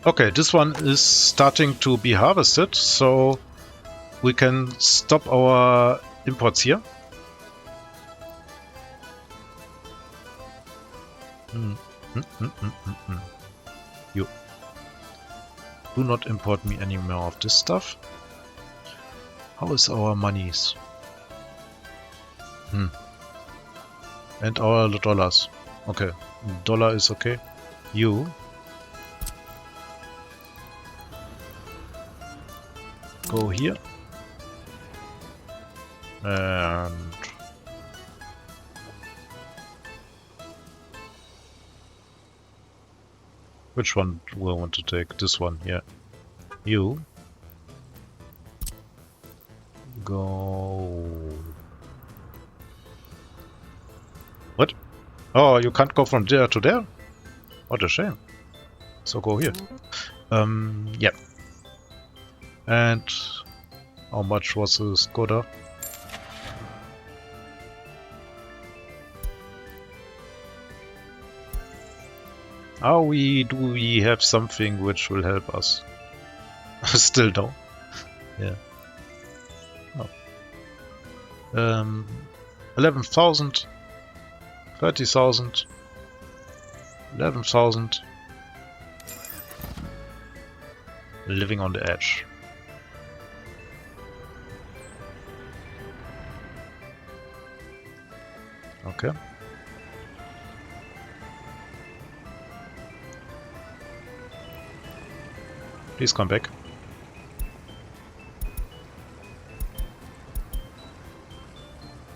Okay, this one is starting to be harvested, so we can stop our imports here. You do not import me any more of this stuff. How is our monies? And our dollars. Okay, dollar is okay. You go here. And which one do I want to take? This one, yeah. You go. What? Oh, you can't go from there to there? What a shame. So go here. Yeah. And how much was the Skoda? Do we have something which will help us? Still no. Yeah. Oh. 11,000. 30,000. 11,000. Living on the edge. Okay. Please come back.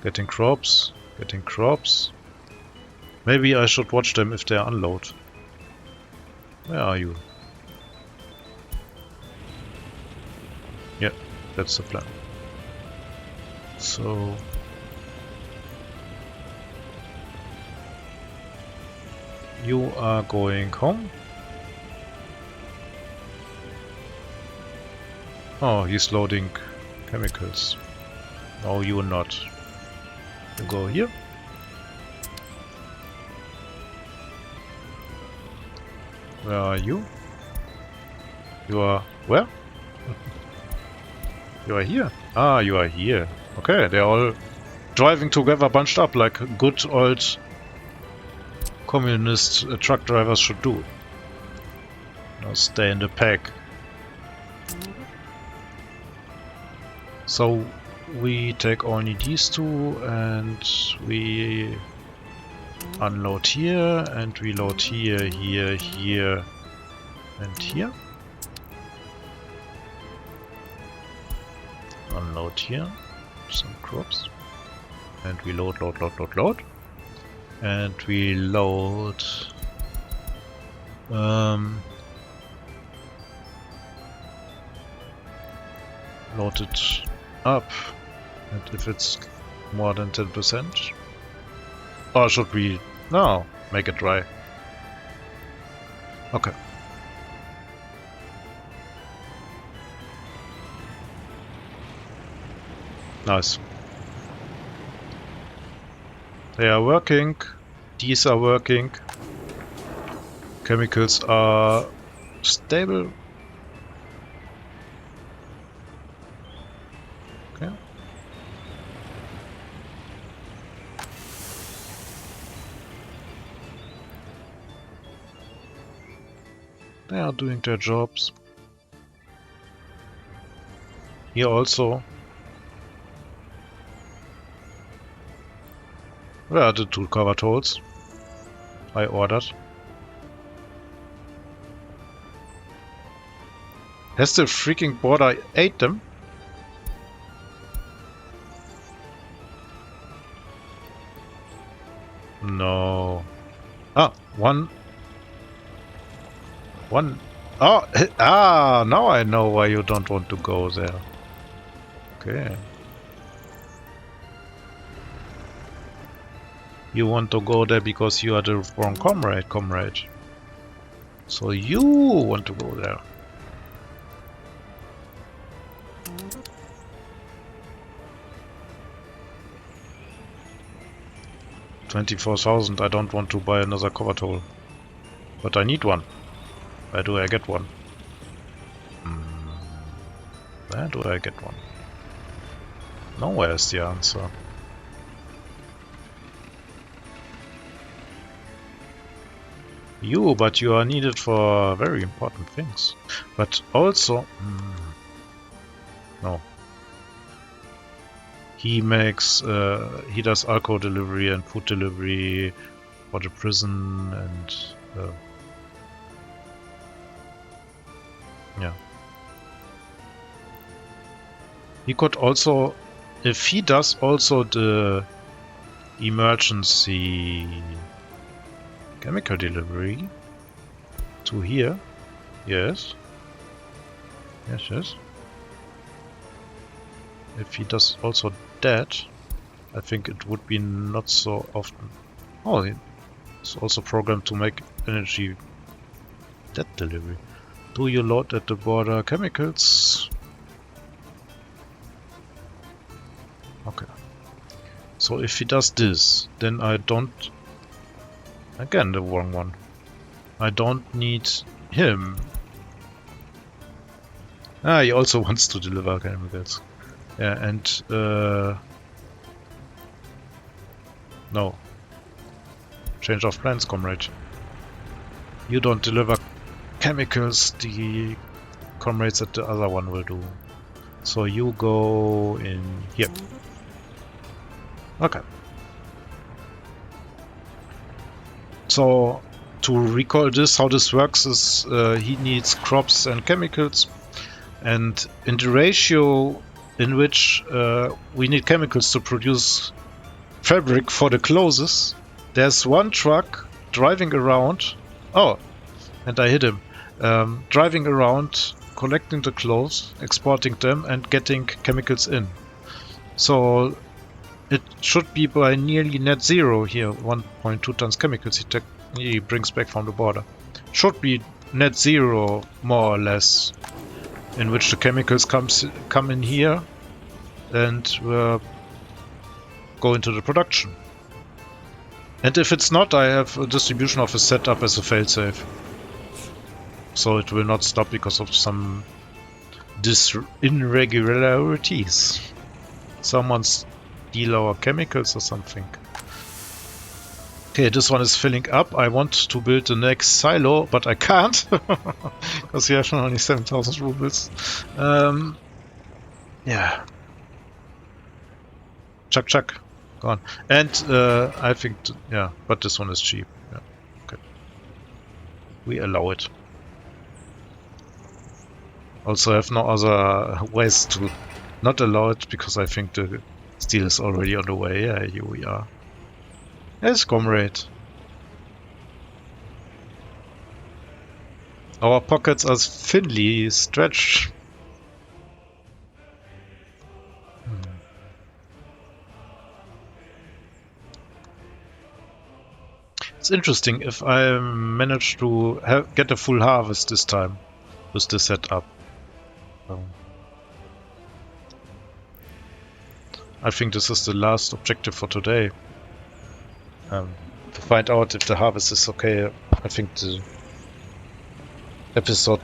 Getting crops. Getting crops. Maybe I should watch them if they unload. Where are you? Yeah, that's the plan. So... you are going home? Oh, he's loading chemicals. No, you are not. You go here. Where are you? You are where? You are here. Ah, you are here. Okay, they're all driving together, bunched up like good old communist truck drivers should do. Now stay in the pack. So we take only these two and we unload here and we load here, here, here and here. Unload here, some crops. And we load. And we load load it up, and if it's more than 10%, or should we no make it dry? Okay. Nice. They are working. These are working. Chemicals are stable. Okay. They are doing their jobs. Here also. Where are the two covered holes I ordered? Has the freaking border ate them? No. Ah, one. Oh, now I know why you don't want to go there. Okay. You want to go there because you are the wrong comrade. So you want to go there. $24,000. I don't want to buy another covered hole. But I need one. Where do I get one? Where do I get one? Nowhere is the answer. But you are needed for very important things. But also... no. He makes... he does alcohol delivery and food delivery for the prison and... yeah. He could also... if he does also the emergency chemical delivery to here, yes. Yes. If he does also that, I think it would be not so often. Oh, it's also programmed to make energy that delivery. Do you load at the border chemicals? Okay. So if he does this, then I don't... again, the wrong one. I don't need him. Ah, he also wants to deliver chemicals. Yeah, and... no. Change of plans, comrade. You don't deliver chemicals, the comrades at the other one will do. So you go in here. Okay. So to recall this, how this works is he needs crops and chemicals, and in the ratio in which we need chemicals to produce fabric for the clothes, there's one truck driving around. Oh, and I hit him. Driving around, collecting the clothes, exporting them, and getting chemicals in. So it should be by nearly net zero here. 1.2 tons chemicals he brings back from the border. Should be net zero, more or less, in which the chemicals come in here and go into the production. And if it's not, I have a distribution office set up as a failsafe. So it will not stop because of some irregularities. Someone steal our chemicals or something. Okay, this one is filling up. I want to build the next silo, but I can't. Because we have only 7,000 rubles. Yeah. Chuck. Gone. And I think, yeah, but this one is cheap. Yeah. Okay. We allow it. Also have no other ways to not allow it, because I think the steel is already on the way. Yeah, here we are. Yes, comrade. Our pockets are thinly stretched. It's interesting if I manage to get a full harvest this time with the setup. I think this is the last objective for today. To find out if the harvest is okay. I think the episode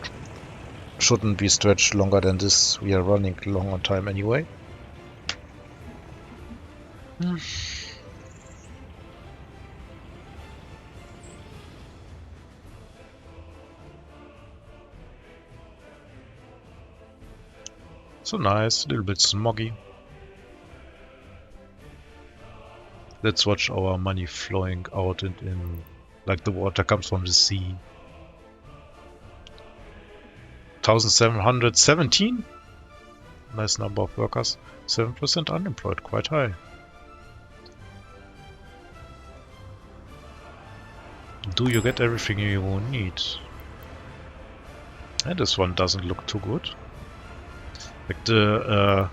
shouldn't be stretched longer than this. We are running long on time anyway. So nice, a little bit smoggy. Let's watch our money flowing out and in, like the water comes from the sea. 1,717? Nice number of workers. 7% unemployed, quite high. Do you get everything you need? And this one doesn't look too good. Like the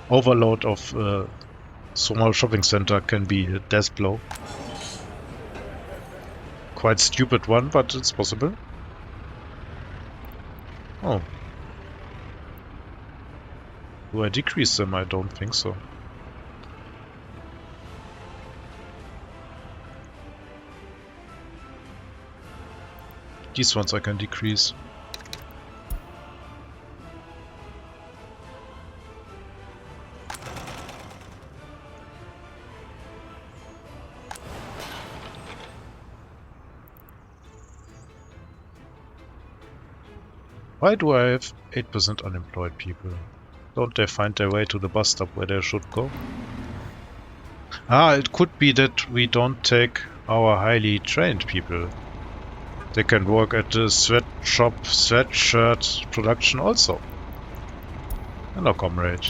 overload of small shopping center can be a death blow. Quite stupid one, but it's possible. Oh. Do I decrease them? I don't think so. These ones I can decrease. Why do I have 8% unemployed people? Don't they find their way to the bus stop where they should go? Ah, it could be that we don't take our highly trained people. They can work at the sweatshop, sweatshirt production also. Hello, comrade.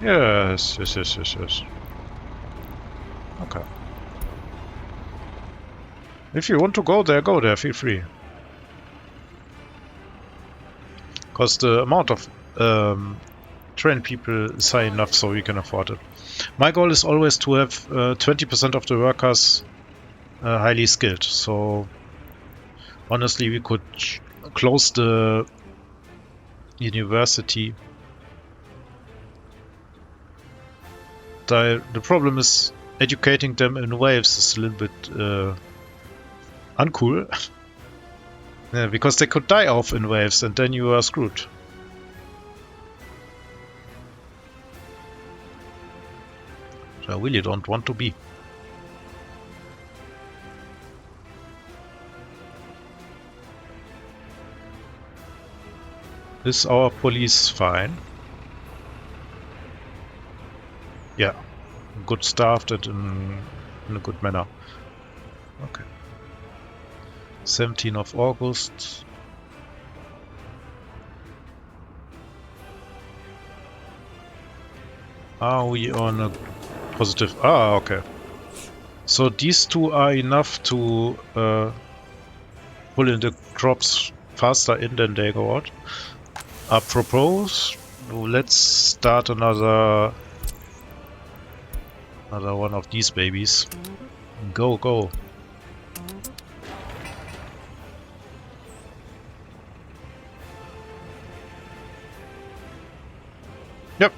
Yes. Okay. If you want to go there, feel free. Because the amount of trained people is high enough so we can afford it. My goal is always to have 20% of the workers highly skilled. So honestly, we could close the university. The problem is educating them in waves is a little bit uncool. Yeah, because they could die off in waves and then you are screwed. So I really don't want to be. Is our police fine? Yeah. Good staffed and in a good manner. Okay. 17th of August. Are we on a positive? Ah, okay. So these two are enough to pull in the crops faster in than they go out. Apropos, let's start another one of these babies. Go, go. Yep,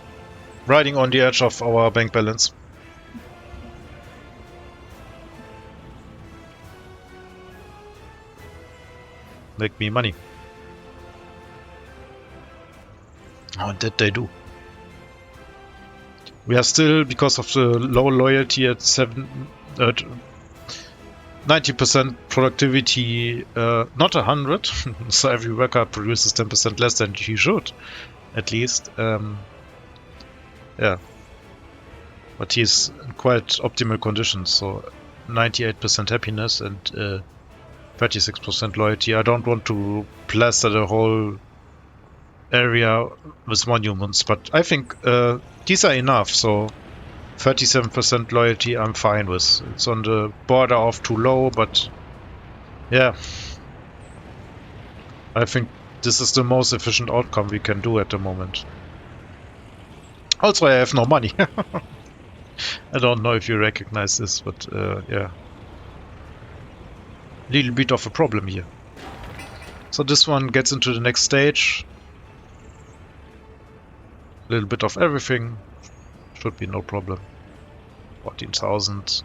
riding on the edge of our bank balance. Make me money. Oh, that they do. We are still, because of the low loyalty, at 90% productivity, not 100. So every worker produces 10% less than he should, at least. Yeah, but he's in quite optimal conditions. So 98% happiness and 36% loyalty. I don't want to plaster the whole area with monuments, but I think these are enough. So 37% loyalty I'm fine with. It's on the border of too low, but yeah, I think this is the most efficient outcome we can do at the moment. Also, I have no money. I don't know if you recognize this, but yeah, little bit of a problem here. So this one gets into the next stage. A little bit of everything. Should be no problem. 14,000.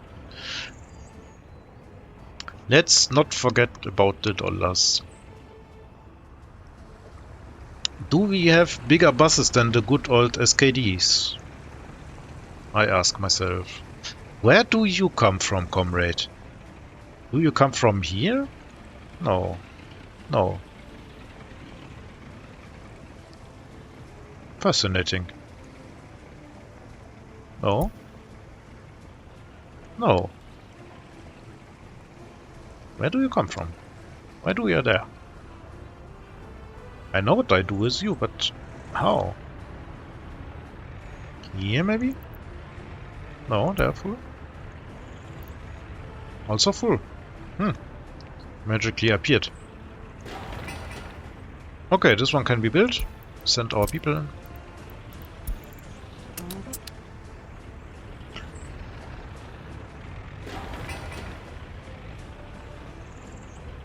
Let's not forget about the dollars. Do we have bigger buses than the good old SKDs? I ask myself. Where do you come from, comrade? Do you come from here? No. No. Fascinating. No. No. Where do you come from? Why do you are there? I know what I do with you, but how? Here maybe? No, they're full. Also full. Magically appeared. Okay, this one can be built. Send our people in.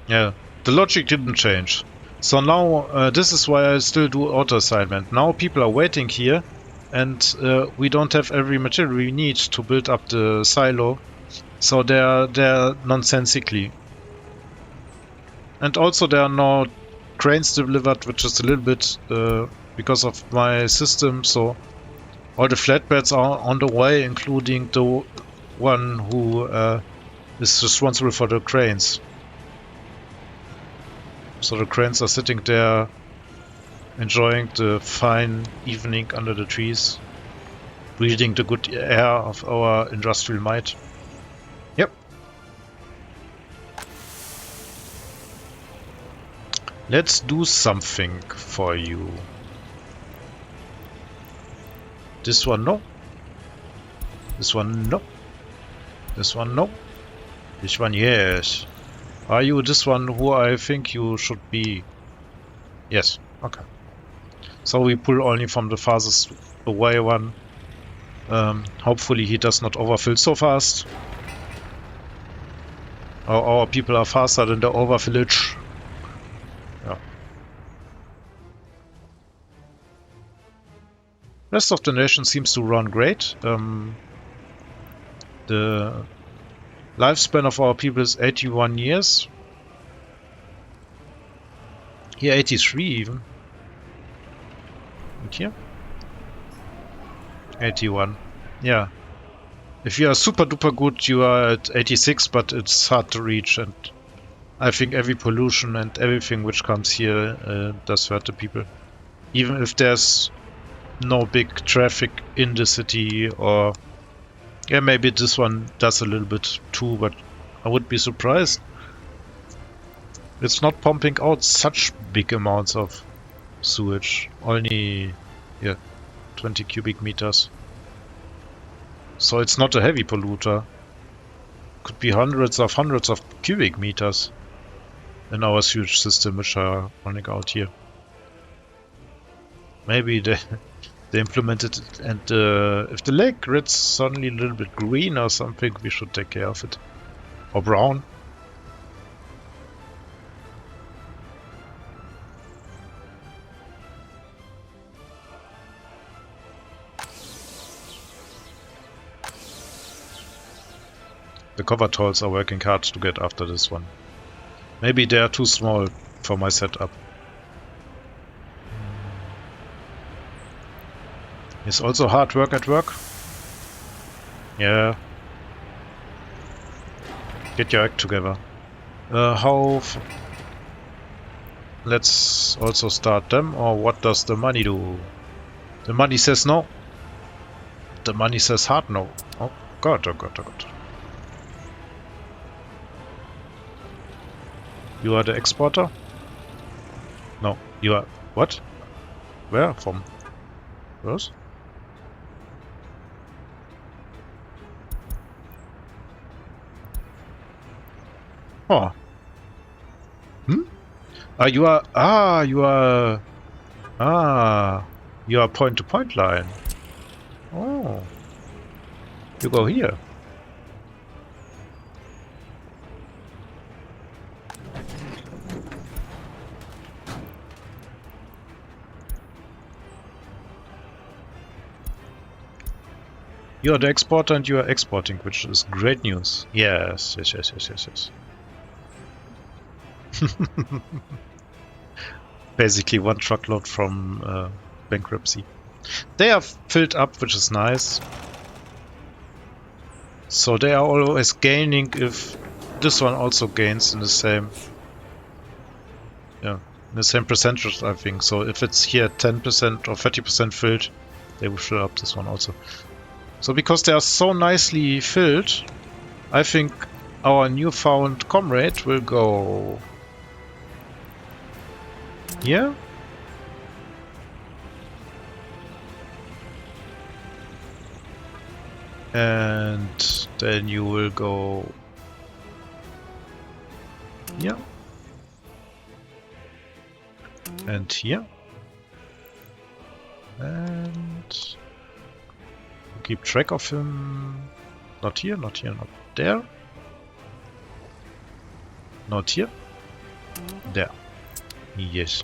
Yeah, the logic didn't change. So now, this is why I still do auto-assignment. Now people are waiting here, and we don't have every material we need to build up the silo. So they're nonsensically. And also there are no cranes delivered, which is a little bit because of my system. So all the flatbeds are on the way, including the one who is responsible for the cranes. So the cranes are sitting there, enjoying the fine evening under the trees, breathing the good air of our industrial might. Yep. Let's do something for you. This one, no. This one, no. This one, no. This one, yes. Are you this one who I think you should be? Yes, okay. So we pull only from the farthest away one. Hopefully he does not overfill so fast. Our people are faster than the overfillage. Yeah. Rest of the nation seems to run great. The lifespan of our people is 81 years. Here 83 even. And here? 81. Yeah. If you are super duper good, you are at 86, but it's hard to reach, and I think every pollution and everything which comes here does hurt the people. Even if there's no big traffic in the city, or yeah, maybe this one does a little bit too, but I would be surprised. It's not pumping out such big amounts of sewage, only 20 cubic meters. So it's not a heavy polluter. Could be hundreds of cubic meters in our sewage system which are running out here. Maybe they implemented it, and if the lake gets suddenly a little bit green or something, we should take care of it. Or brown. The cover tolls are working hard to get after this one. Maybe they are too small for my setup. Is also hard work at work. Yeah. Get your act together. Let's also start them, or what does the money do? The money says no. The money says hard no. Oh god, oh god, oh god. You are the exporter? No, you are... What? Where? From? Where's? Oh. Hmm? You are point-to-point line. Oh. You go here. You are the exporter and you are exporting, which is great news. Yes. Basically one truckload from bankruptcy. They are filled up, which is nice. So they are always gaining if this one also gains in the same... Yeah, in the same percentage, I think. So if it's here 10% or 30% filled, they will fill up this one also. So because they are so nicely filled, I think our newfound comrade will go here. And then you will go here. And here. And keep track of him. Not here, not here, not there. Not here. There. Yes.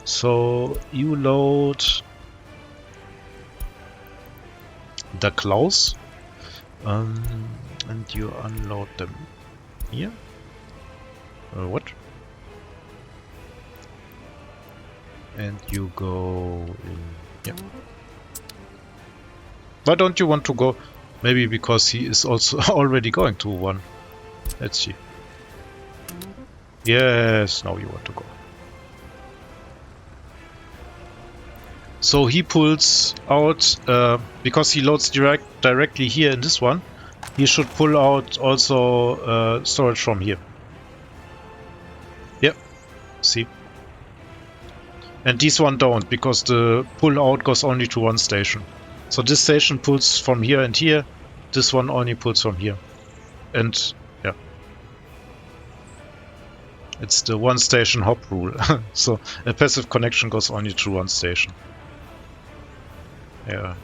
So you load the claws and you unload them here. What? And you go in here. Why don't you want to go? Maybe because he is also already going to one. Let's see. Yes, now you want to go. So he pulls out, because he loads directly here in this one, he should pull out also storage from here. Yep, see. And these one don't, because the pull out goes only to one station. So this station pulls from here and here, this one only pulls from here. And yeah. It's the one station hop rule. So a passive connection goes only to one station. Yeah.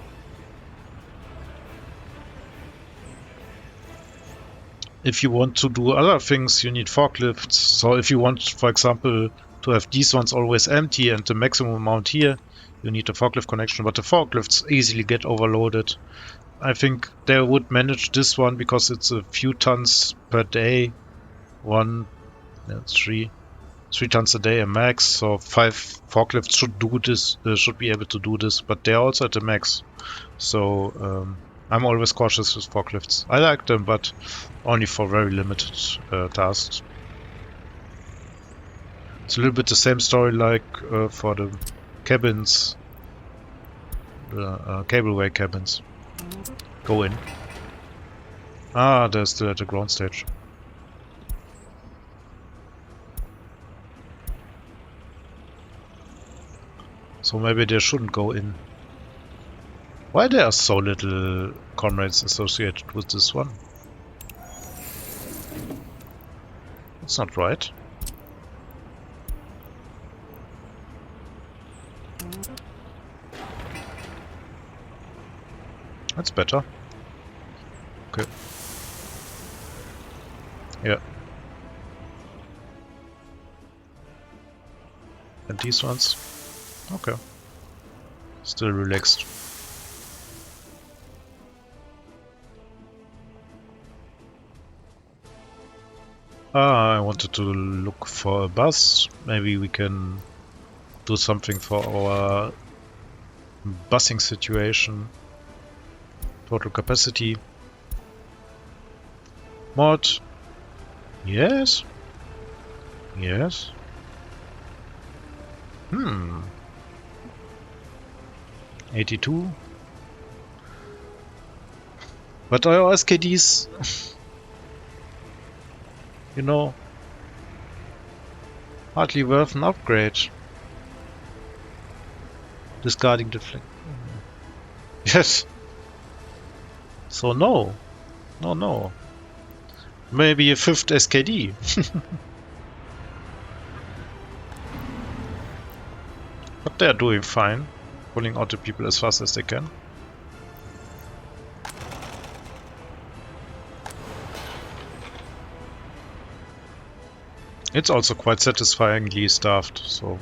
If you want to do other things, you need forklifts. So if you want, for example, to have these ones always empty and the maximum amount here, you need a forklift connection, but the forklifts easily get overloaded. I think they would manage this one because it's a few tons per day. 3 tons a day a max, so 5 forklifts should do this, should be able to do this, but they're also at the max. So I'm always cautious with forklifts. I like them, but only for very limited tasks. It's a little bit the same story like for the cabins, the cableway cabins. Go in. Ah, they're still at the ground stage. So maybe they shouldn't go in. Why there are so little comrades associated with this one? That's not right. That's better. Okay. Yeah. And these ones? Okay. Still relaxed. I wanted to look for a bus. Maybe we can do something for our busing situation. Total capacity. Mod. Yes. Yes. 82. But our SKDs, you know, hardly worth an upgrade. Discarding the flag. Yes. So no. No. Maybe a 5th SKD. But they're doing fine. Pulling out the people as fast as they can. It's also quite satisfyingly staffed, so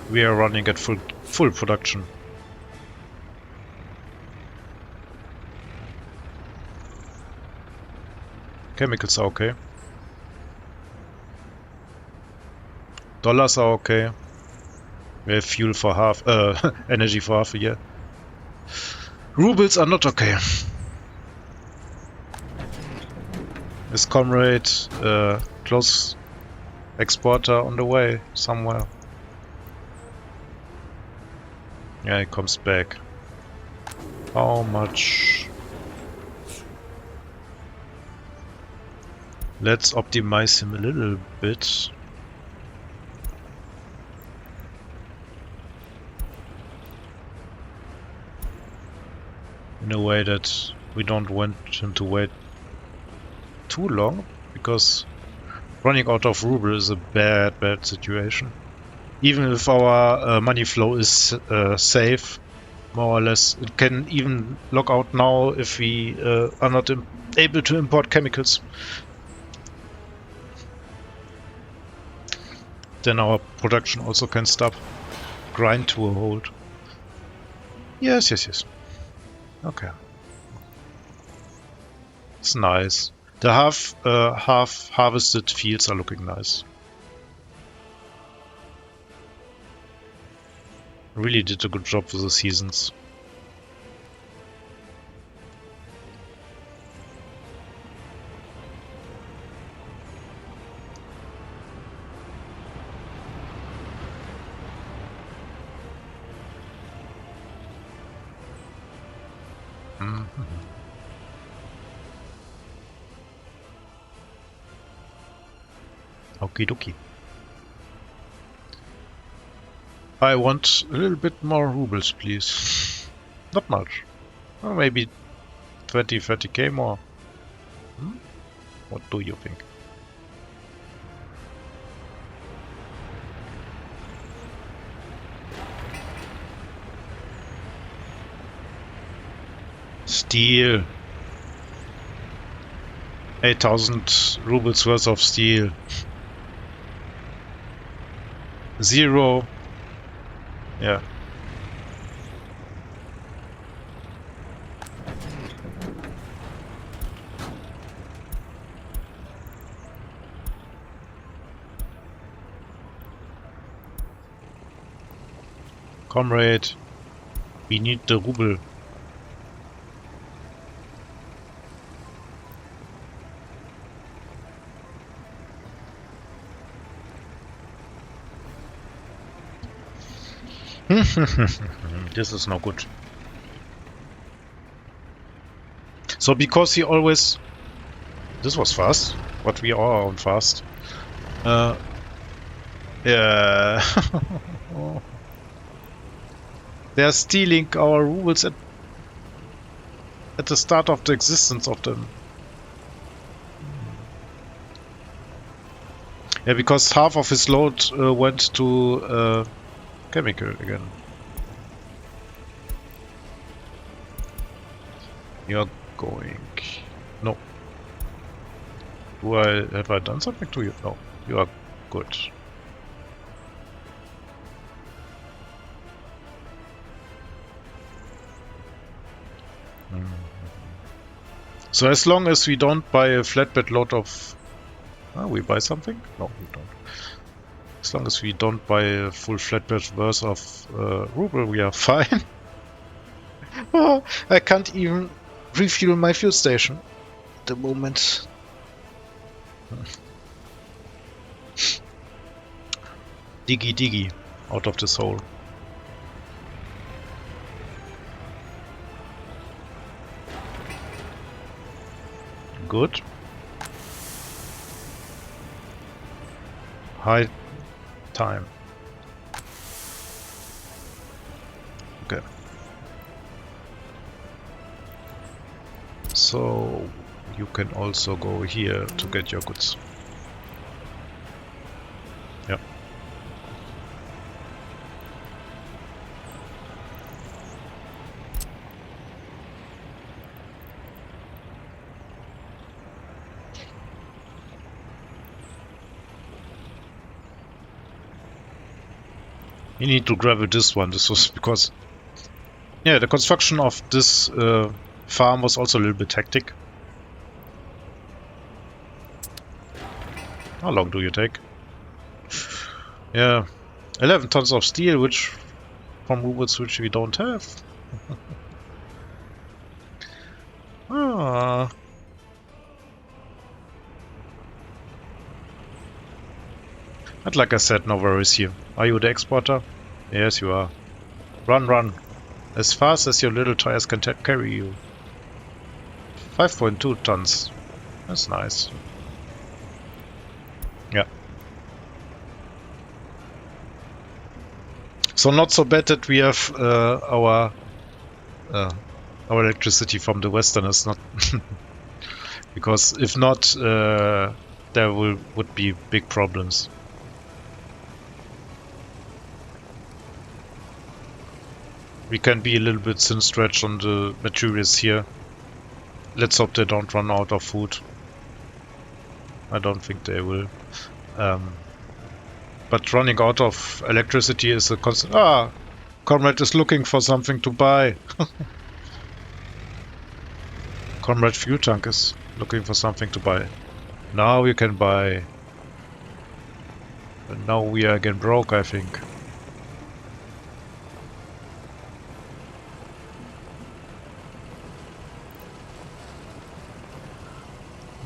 we are running at full production. Chemicals are okay. Dollars are okay. We have fuel for half, energy for half a year. Rubles are not okay. Is comrade close exporter on the way somewhere? Yeah, he comes back. How much? Let's optimize him a little bit. In a way that we don't want him to wait too long, because running out of ruble is a bad situation. Even if our money flow is safe, more or less, it can even log out now if we are not able to import chemicals. Then our production also can stop. Grind to a halt. Yes. Okay. It's nice. The half harvested fields are looking nice. Really did a good job with the seasons. Mhm. Okie dokie. I want a little bit more rubles, please. Not much. Well, maybe 20, 30k more. Hmm? What do you think? Steel. 8,000 rubles worth of steel. 0. Yeah. Comrade, we need the ruble. This is no good. So because he always... This was fast, but we are on fast. Yeah. They're stealing our rubles at the start of the existence of them. Yeah, because half of his load went to chemical again. You're going... No. Have I done something to you? No. You are good. So as long as we don't buy a flatbed load of... we buy something? No, we don't. As long as we don't buy a full flatbed worth of ruble, we are fine. Oh, I can't even refuel my fuel station at the moment. Diggy diggy out of this hole. Good. High time. Okay. So you can also go here to get your goods. Yep. You need to grab this one. This was because, yeah, the construction of this farm was also a little bit hectic. How long do you take? Yeah, 11 tons of steel, which from rubles which we don't have. Ah. But like I said, no worries here. Are you the exporter? Yes, you are. Run, run. As fast as your little tires can carry you. 5.2 tons. That's nice. Yeah. So not so bad that we have our electricity from the Westerners, not because if not, there would be big problems. We can be a little bit thin stretched on the materials here. Let's hope they don't run out of food. I don't think they will. But running out of electricity is a constant... Ah! Comrade is looking for something to buy. Comrade Fuel Tank is looking for something to buy. Now you can buy. And now we are again broke, I think.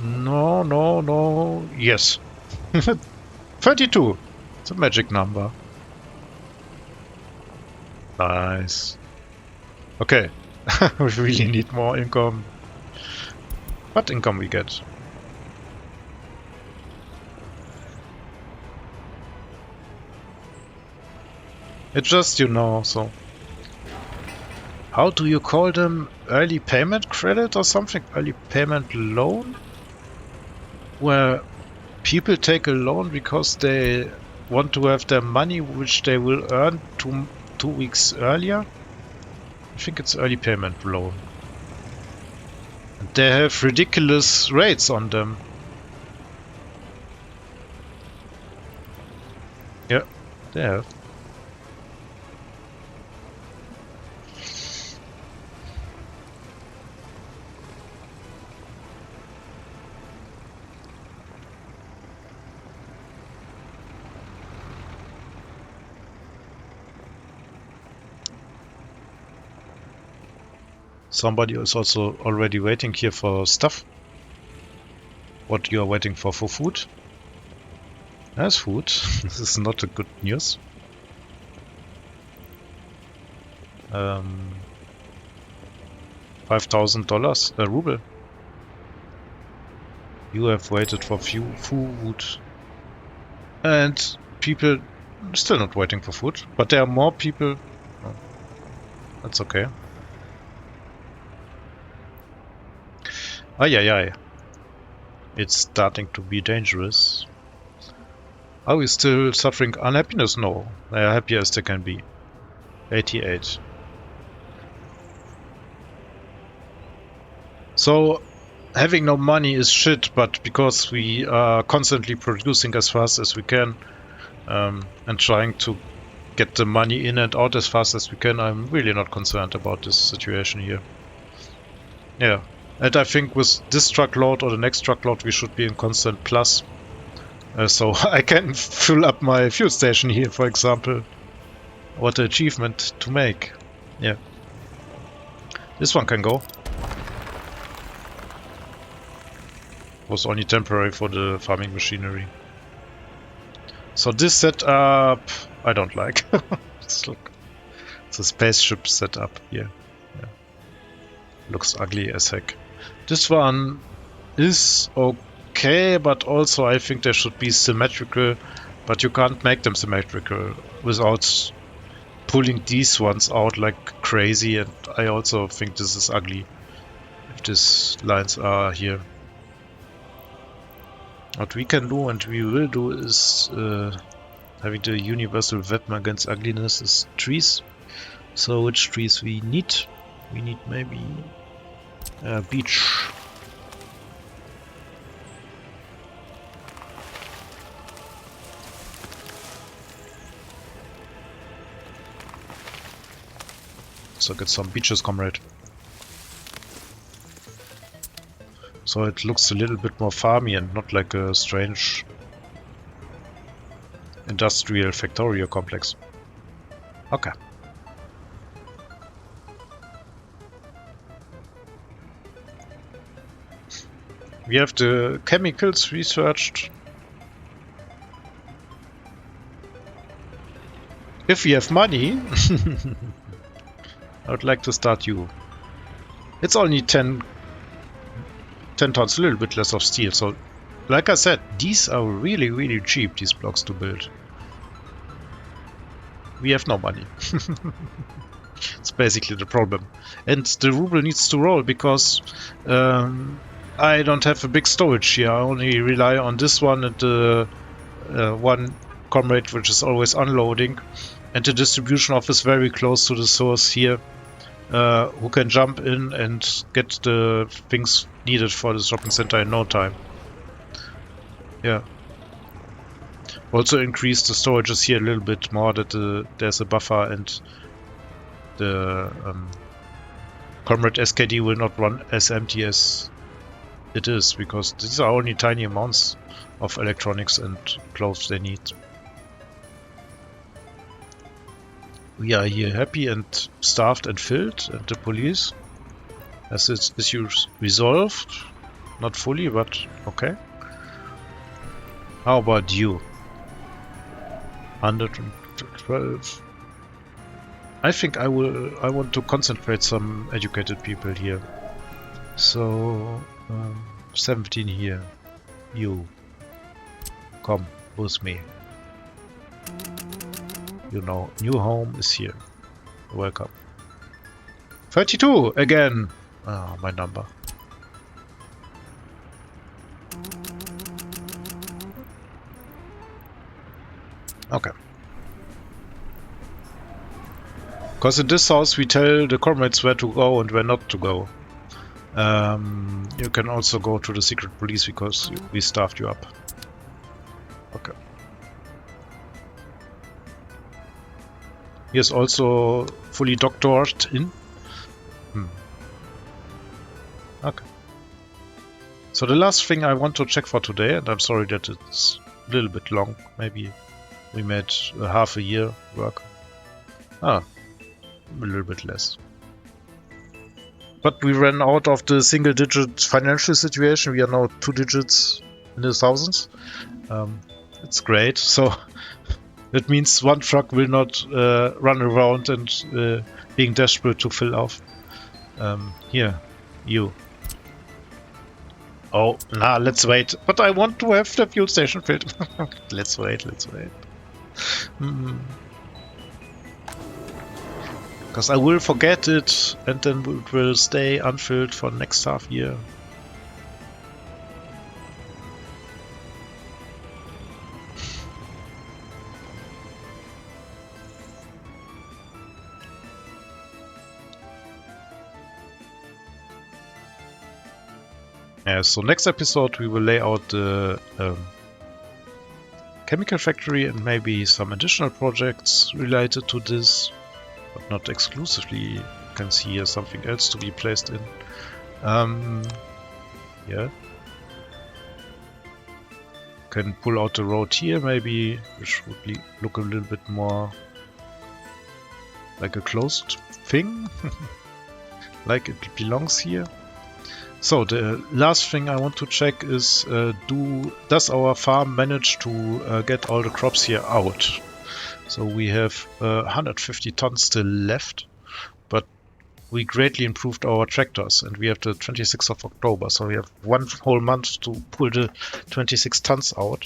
No, no, no. Yes. 32. It's a magic number. Nice. Okay. We really need more income. What income we get? It's just, you know, so... How do you call them? Early payment credit or something? Early payment loan? Where people take a loan because they want to have their money which they will earn 2 weeks earlier? I think it's early payment loan. And they have ridiculous rates on them. Yeah, they have. Somebody is also already waiting here for stuff. What you are waiting for food? There's food. This is not a good news. $5,000 a ruble. You have waited for food. And people still not waiting for food. But there are more people. Oh, that's okay. Ay. It's starting to be dangerous. Are we still suffering unhappiness? No. They are happy as they can be. 88. So, having no money is shit, but because we are constantly producing as fast as we can and trying to get the money in and out as fast as we can, I'm really not concerned about this situation here. Yeah. And I think with this truckload or the next truckload we should be in constant plus. So I can fill up my fuel station here, for example. What an achievement to make. Yeah. This one can go. Was only temporary for the farming machinery. So this setup I don't like. Look. It's a spaceship setup here. Yeah. Looks ugly as heck. This one is okay, but also I think they should be symmetrical, but you can't make them symmetrical without pulling these ones out like crazy, and I also think this is ugly if these lines are here. What we can do and we will do is having the universal weapon against ugliness is trees. So which trees we need? We need maybe beech. So get some beeches, comrade. So it looks a little bit more farmy and not like a strange industrial factorio complex. Okay. We have the chemicals researched. If we have money, I would like to start you. It's only 10 tons, a little bit less of steel. So, like I said, these are really, really cheap, these blocks to build. We have no money. It's basically the problem. And the ruble needs to roll because I don't have a big storage here. I only rely on this one and the one comrade which is always unloading. And the distribution office very close to the source here, who can jump in and get the things needed for the shopping center in no time. Yeah. Also increase the storages here a little bit more, that there's a buffer and the comrade SKD will not run as empty as it is, because these are only tiny amounts of electronics and clothes they need. We are here happy and staffed and filled, and the police has its issues resolved. Not fully, but okay. How about you? 112. I think I want to concentrate some educated people here. So 17 here. You come with me. You know, new home is here. Welcome. 32 again. Ah, my number. Okay. Because in this house we tell the comrades where to go and where not to go. You can also go to the secret police because we staffed you up. Okay. Here's also fully doctored in. Okay. So the last thing I want to check for today, and I'm sorry that it's a little bit long, maybe we made half a year work. Ah, a little bit less. But we ran out of the single-digit financial situation. We are now 2 digits in the thousands. It's great. So that means one truck will not run around and being desperate to fill off. Here, you. Oh, nah, let's wait. But I want to have the fuel station filled. Let's wait, let's wait. Because I will forget it and then it will stay unfilled for next half year. So next episode we will lay out the chemical factory and maybe some additional projects related to this, but not exclusively. You can see here something else to be placed in. Yeah. Can pull out the road here maybe, which would look a little bit more like a closed thing. Like it belongs here. So the last thing I want to check is does our farm manage to get all the crops here out? So we have 150 tons still left, but we greatly improved our tractors and we have the 26th of October, so we have one whole month to pull the 26 tons out.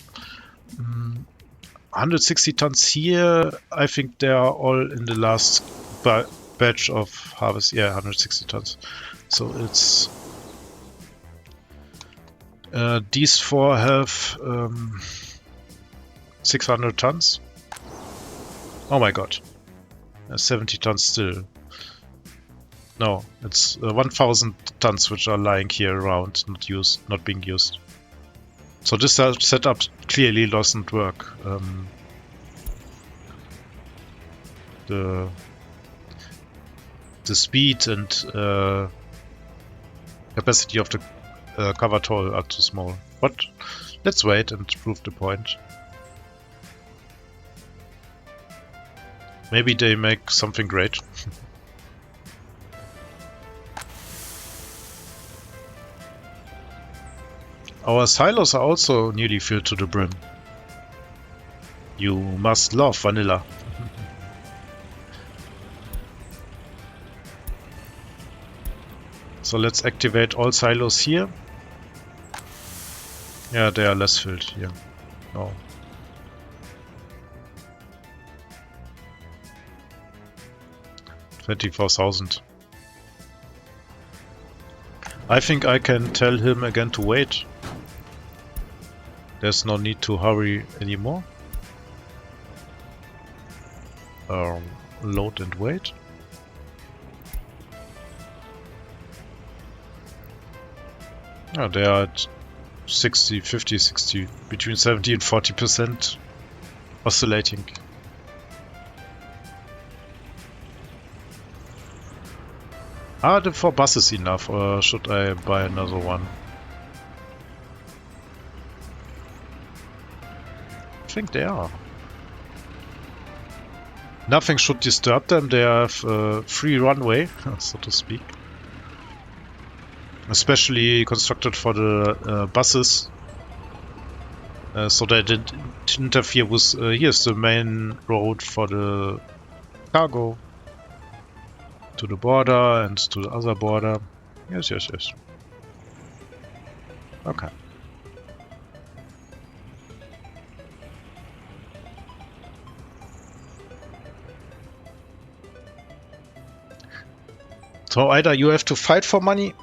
160 tons here, I think they are all in the last batch of harvest. Yeah, 160 tons. So it's these four have 600 tons. Oh my god. 70 tons still. No, it's 1000 tons which are lying here around, not being used. So this setup clearly doesn't work. The speed and capacity of the covered hole are too small. But let's wait and prove the point. Maybe they make something great. Our silos are also nearly filled to the brim. You must love vanilla. So let's activate all silos here. Yeah, they are less filled here. No. $24,000. I think I can tell him again to wait. There's no need to hurry anymore. Load and wait. Yeah, they are at 60, 50, 60, between 70 and 40% oscillating. Are the 4 buses enough, or should I buy another one? I think they are. Nothing should disturb them, they have free runway, so to speak. Especially constructed for the buses. So they didn't interfere with... here's the main road for the cargo. to the border and to the other border. Yes, yes, yes. Okay. So either you have to fight for money,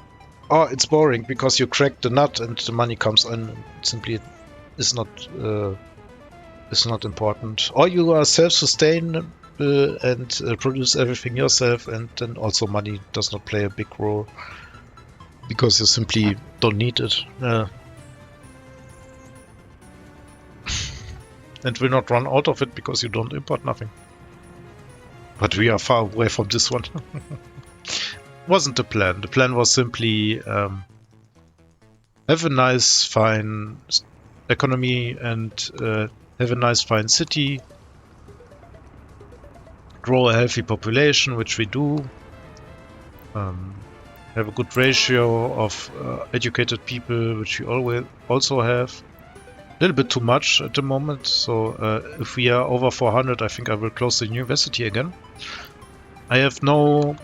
or it's boring because you crack the nut and the money comes in. Simply is not important. Or you are self-sustainable and produce everything yourself, and then also money does not play a big role because you simply don't need it. And will not run out of it because you don't import nothing. But we are far away from this one. Wasn't the plan. The plan was simply have a nice, fine economy and have a nice, fine city. Grow a healthy population, which we do. Have a good ratio of educated people, which we always also have. A little bit too much at the moment, so if we are over 400, I think I will close the university again. I have no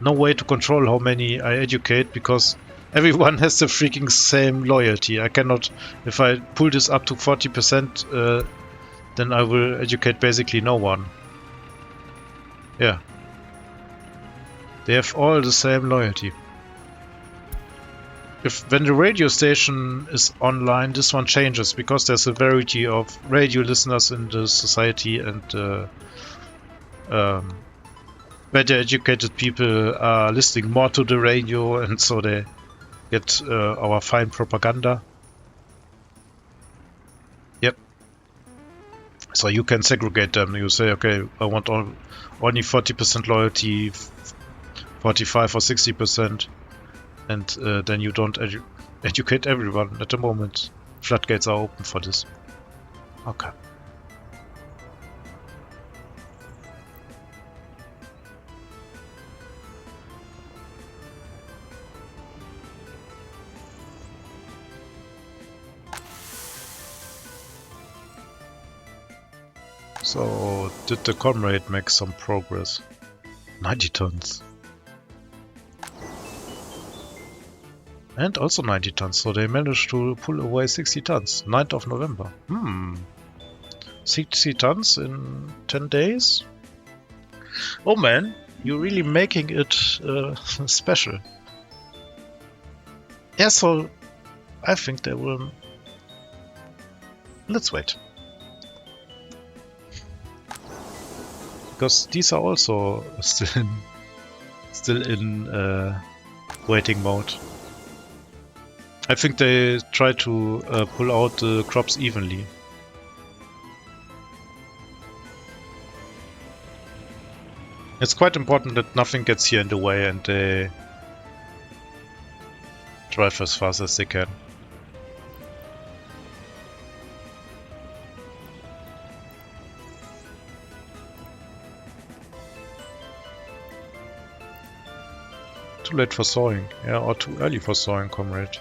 way to control how many I educate because everyone has the freaking same loyalty. I cannot, if I pull this up to 40%, then I will educate basically no one. Yeah. They have all the same loyalty. When the radio station is online, this one changes because there's a variety of radio listeners in the society, and better educated people are listening more to the radio, and so they get our fine propaganda. Yep. So you can segregate them. You say, okay, I want only 40% loyalty, 45 or 60%. And then you don't educate everyone at the moment. Floodgates are open for this. Okay. So, did the comrade make some progress? 90 tons. And also 90 tons, so they managed to pull away 60 tons. 9th of November. 60 tons in 10 days? Oh man, you're really making it special. Yeah, so I think they will... Let's wait. Because these are also still in waiting mode. I think they try to pull out the crops evenly. It's quite important that nothing gets here in the way and they drive as fast as they can. Too late for sowing, yeah, or too early for sowing, comrade.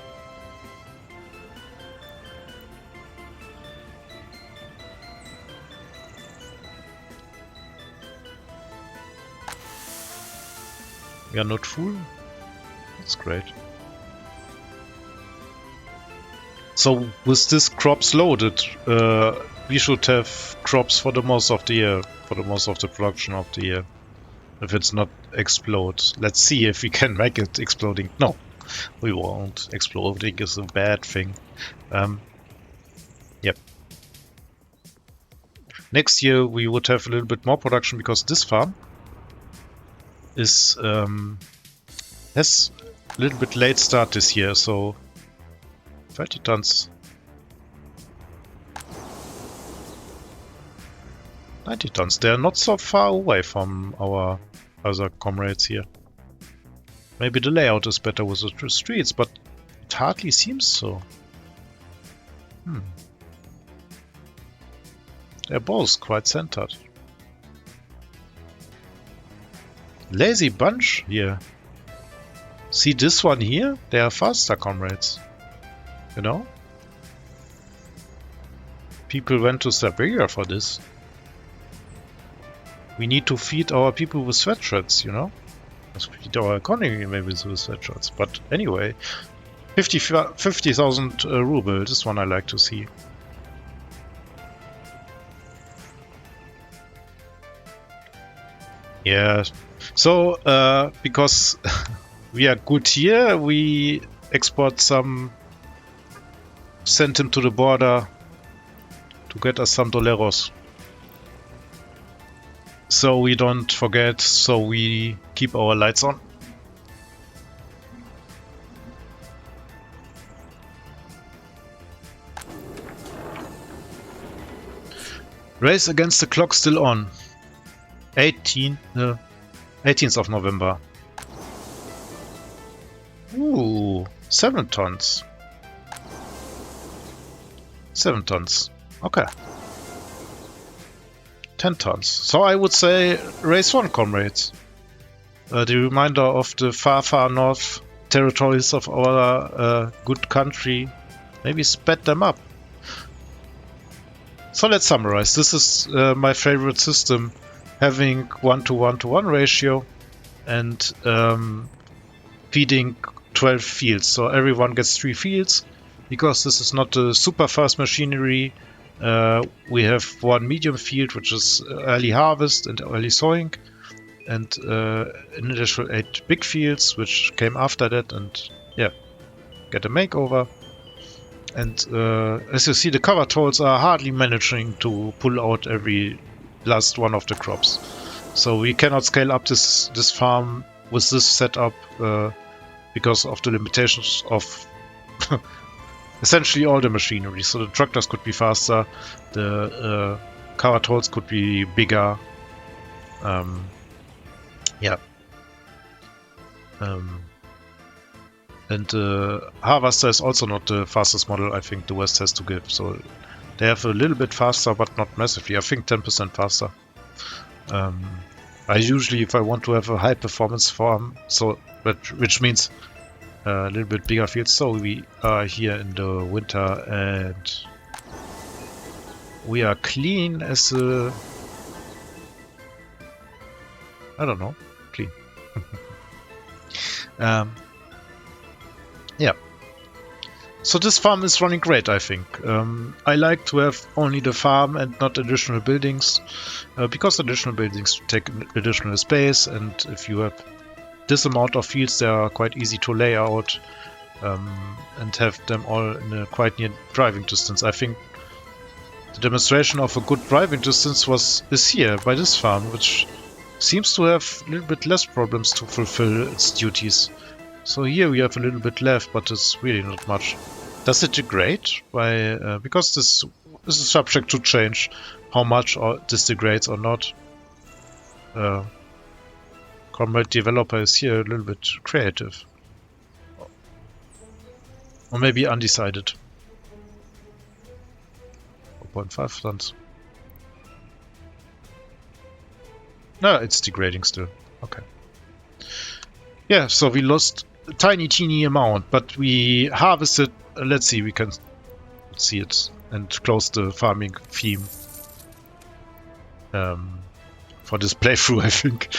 We are not full? That's great. So with this crops loaded, we should have crops for the most of the year, for the most of the production of the year. If it's not explode. Let's see if we can make it exploding. No, we won't. Exploding is a bad thing. Yep. Next year we would have a little bit more production because this farm is has a little bit late start this year, so 30 tons. 90 tons. They are not so far away from our other comrades here. Maybe the layout is better with the streets, but it hardly seems so. They're both quite centered. Lazy bunch here. See this one here? They are faster comrades. You know? People went to Siberia for this. We need to feed our people with sweatshirts, you know? Let's feed our economy maybe with sweatshirts. But anyway, 50,000 ruble, this one I like to see. Yeah, so because we are good here, we export some, send him to the border to get us some doleros. So we don't forget, so we keep our lights on. Race against the clock still on. 18th of November. Ooh, 7 tons. 7 tons. Okay. 10 tons. So I would say race 1, comrades. The reminder of the far, far north territories of our good country. Maybe sped them up. So let's summarize. This is my favorite system, having 1-to-1-to-1 ratio and feeding 12 fields. So everyone gets 3 fields. Because this is not a super fast machinery, we have 1 medium field, which is early harvest and early sowing, and an additional 8 big fields, which came after that, and yeah, get a makeover. And as you see, the cover tolls are hardly managing to pull out every last one of the crops. So we cannot scale up this farm with this setup because of the limitations of essentially all the machinery. So the tractors could be faster, the cover tolls could be bigger. Yeah. And the harvester is also not the fastest model I think the West has to give. So they have a little bit faster, but not massively. I think 10% faster. I usually, if I want to have a high performance farm, so which means a little bit bigger fields. So we are here in the winter and we are clean as a, I don't know, clean. Yeah. So this farm is running great, I think. I like to have only the farm and not additional buildings, because additional buildings take additional space, and if you have this amount of fields, they are quite easy to lay out and have them all in a quite near driving distance. I think the demonstration of a good driving distance is here by this farm, which seems to have a little bit less problems to fulfill its duties. So here we have a little bit left, but it's really not much. Does it degrade? Because this is subject to change, how much this degrades or not. Comrade developer is here a little bit creative. Or maybe undecided. 4.5 tons. No, it's degrading still. Okay. Yeah, so we lost a tiny, teeny amount, but we harvested. Let's see, we can see it and close the farming theme for this playthrough, I think.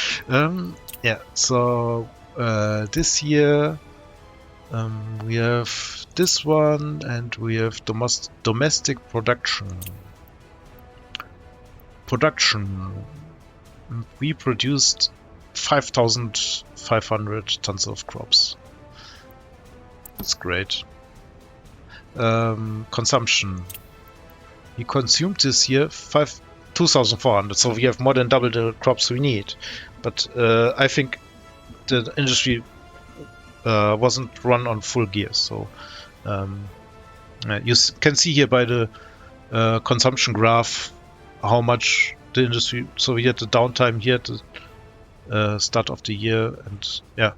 Yeah, so this year we have this one, and we have domestic production. We produced 5,500 tons of crops. That's great. Consumption. We consumed this year 2,400, so we have more than double the crops we need. But I think the industry wasn't run on full gear, so you can see here by the consumption graph how much the industry. So we had the downtime here at the start of the year, and yeah,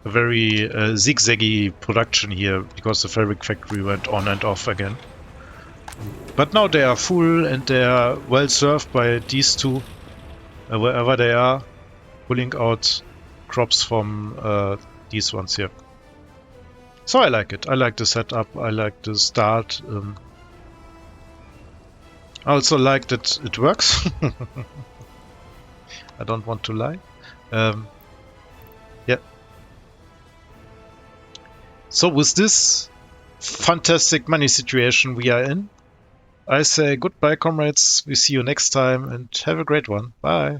a very zigzaggy production here because the fabric factory went on and off again. But now they are full and they are well served by these two, wherever they are, pulling out crops from these ones here. So I like it. I like the setup. I like the start. I also like that it works. I don't want to lie. Yeah. So with this fantastic money situation we are in, I say goodbye, comrades. We see you next time and have a great one. Bye.